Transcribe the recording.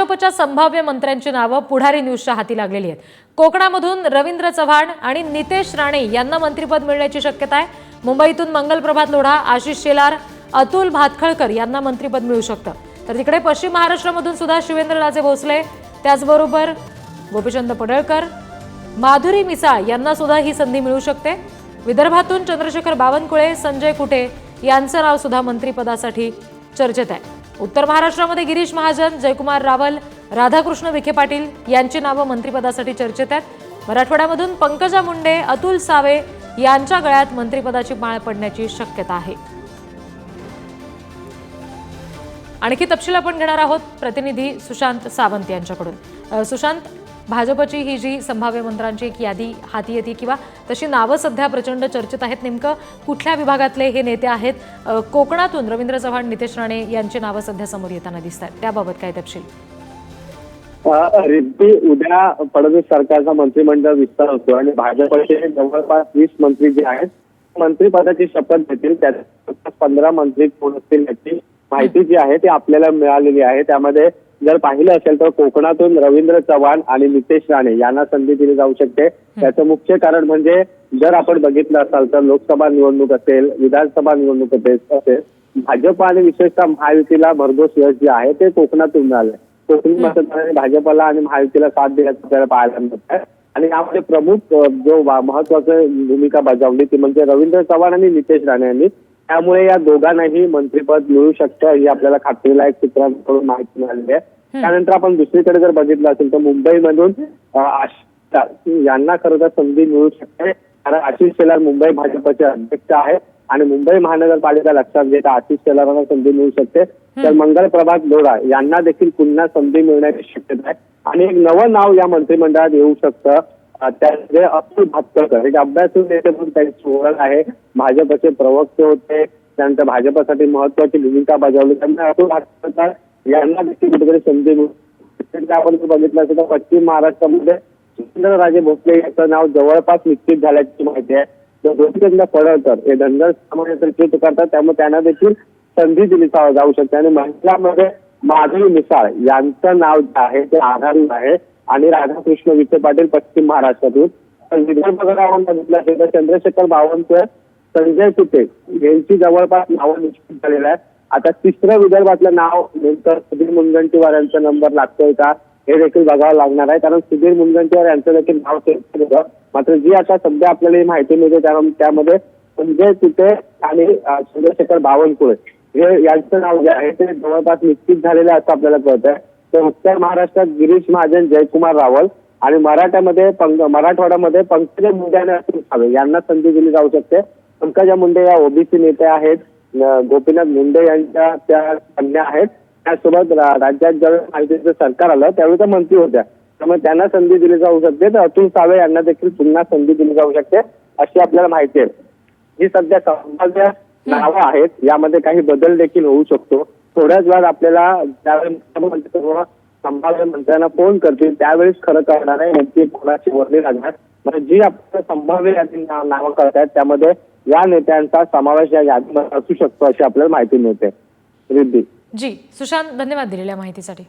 भाजपच्या संभाव्य मंत्र्यांची नावं पुढारी न्यूजच्या हाती लागलेली आहेत। कोकणामधून रवींद्र चव्हाण आणि नितेश राणे यांना मंत्रिपद मिळण्याची शक्यता आहे। मुंबईतून मंगलप्रभात लोढा, आशिष शेलार, अतुल भातखळकर यांना मंत्रिपद मिळू शकतं। तर तिकडे पश्चिम महाराष्ट्रामधून सुद्धा शिवेंद्रराजे भोसले, त्याचबरोबर गोपीचंद पडळकर, माधुरी मिसाळ यांना सुद्धा ही संधी मिळू शकते। विदर्भातून चंद्रशेखर बावनकुळे, संजय कुटे यांचं नाव सुद्धा मंत्रिपदासाठी चर्चेत आहे। उत्तर महाराष्ट्रामध्ये गिरीश महाजन, जयकुमार रावल, राधाकृष्ण विखे पाटील यांची नावं मंत्रिपदासाठी चर्चेत आहेत। मराठवाड्यामधून पंकजा मुंडे, अतुल सावे यांच्या गळ्यात मंत्रिपदाची माळ पडण्याची शक्यता आहे। आणखी तपशील आपण घेणार आहोत प्रतिनिधी सुशांत सावंत यांच्याकडून। सुशांत, भाजपची ही जी संभाव्य मंत्र्यांची एक यादी हाती येते किंवा तशी नावं सध्या प्रचंड चर्चेत आहेत, नेमकं कुठल्या विभागातले हे नेते आहेत? कोकणातून रवींद्र चव्हाण, नितेश राणे यांची नावं सध्या समोर येताना दिसत आहेत, त्याबाबत काय तपशील? रिद्धी, उद्या फडणवीस सरकारचा मंत्रिमंडळ विस्तार होतो आणि भाजपचे जवळपास 20 मंत्री जे आहेत मंत्रिपदाची शपथ घेतील। त्यात 15 मंत्री कोण असतील याची माहिती जी आहे ती आपल्याला मिळालेली आहे। त्यामध्ये जर पाहिलं असेल तर कोकणातून रवींद्र चव्हाण आणि नितेश राणे यांना संधी दिली जाऊ शकते। त्याचं मुख्य कारण म्हणजे जर आपण बघितलं असाल तर लोकसभा निवडणूक असेल, विधानसभा निवडणूक असेल, भाजप आणि विशेषतः महायुतीला भरघोस यश जे आहे ते कोकणातून मिळालंय। कोकणी मतदारांनी भाजपला आणि महायुतीला साथ दिल्याचं आपल्याला पाहायला मिळत आहे आणि यामध्ये प्रमुख जो महत्वाची भूमिका बजावली ती म्हणजे रवींद्र चव्हाण आणि नितेश राणे यांनी। त्यामुळे या दोघांनाही मंत्रिपद मिळू शकतं ही आपल्याला खात्रीलायक सूत्रांकडून माहिती मिळाली आहे। त्यानंतर आपण दुसरीकडे जर बघितलं असेल तर मुंबईमधून आशिष यांना खरं तर संधी मिळू शकते, कारण आशिष शेलार मुंबई भाजपचे अध्यक्ष आहेत आणि मुंबई महानगरपालिका लक्षात घेता आशिष शेलारांना संधी मिळू शकते। तर मंगलप्रभात लोढा यांना देखील पुन्हा संधी मिळण्याची शक्यता आहे आणि एक नवं नाव या मंत्रिमंडळात येऊ शकतं, त्याचे अतुल भातखळकर। एक अभ्यासू नेते म्हणून त्यांची ओळख आहे, भाजपचे प्रवक्ते होते, त्यानंतर भाजपसाठी महत्वाची भूमिका बजावली। त्यामुळे अतुल भातखळकर यांना देखील कुठेतरी संधी मिळू। आपण बघितलं असेल तर पश्चिम महाराष्ट्रामध्ये शिवेंद्रराजे भोसले यांचं नाव जवळपास निश्चित झाल्याची माहिती आहे। तर गोपीचंद पडळकर हे धनगर समाजाचं नेतृत्व करतात, त्यामुळे त्यांना देखील संधी दिली जाऊ शकते। आणि महिलांमध्ये माधुरी मिसाळ यांचं नाव जे आहे ते आघाडीवर आहे आणि राधाकृष्ण विखे पाटील पश्चिम महाराष्ट्रातून। तर विदर्भाकडे आपण बघितलं असेल तर चंद्रशेखर बावनकुळे, संजय कुटे यांची जवळपास नावं निश्चित झालेलं आहे। आता तिसरं विदर्भातलं नाव नेमकं सुधीर मुनगंटीवार यांचा नंबर लागतोय का हे देखील बघावं लागणार आहे, कारण सुधीर मुनगंटीवार यांचं देखील नाव चर्चेत होतं। मात्र जी आता सध्या आपल्याला ही माहिती मिळते त्यामध्ये संजय कुटे आणि चंद्रशेखर बावनकुळे हे यांचं नाव जे आहे ते जवळपास निश्चित झालेलं असं आपल्याला कळत आहे। तर उत्तर महाराष्ट्रात गिरीश महाजन, जयकुमार रावल आणि मराठवाड्यामध्ये पंकजा मुंडे आणि अतुल सावे यांना संधी दिली जाऊ शकते। पंकजा मुंडे या ओबीसी नेते आहेत, गोपीनाथ मुंडे यांच्या त्या कन्या आहेत। त्यासोबत राज्यात ज्यावेळी माहितीचं सरकार आलं त्यावेळी त्या मंत्री होत्या, त्यामुळे त्यांना संधी दिली जाऊ शकते। तर अतुल सावे यांना देखील पुन्हा संधी दिली जाऊ शकते अशी आपल्याला माहिती आहे। ही सध्या संभाव्य नावं आहेत, यामध्ये काही बदल देखील होऊ शकतो। थोड्याच वेळात आपल्याला ज्यावेळी संभाव्य मंत्र्यांना फोन करतील त्यावेळेस खरं कळणार आहे नेमकी कोणाची वर्णी लागणार। म्हणजे जी आपल्याला संभाव्य यादी नावं कळतात त्यामध्ये या नेत्यांचा समावेश या यादीमध्ये असू शकतो अशी आपल्याला माहिती मिळते। रिद्धी जी, सुशांत, धन्यवाद दिलेल्या माहितीसाठी।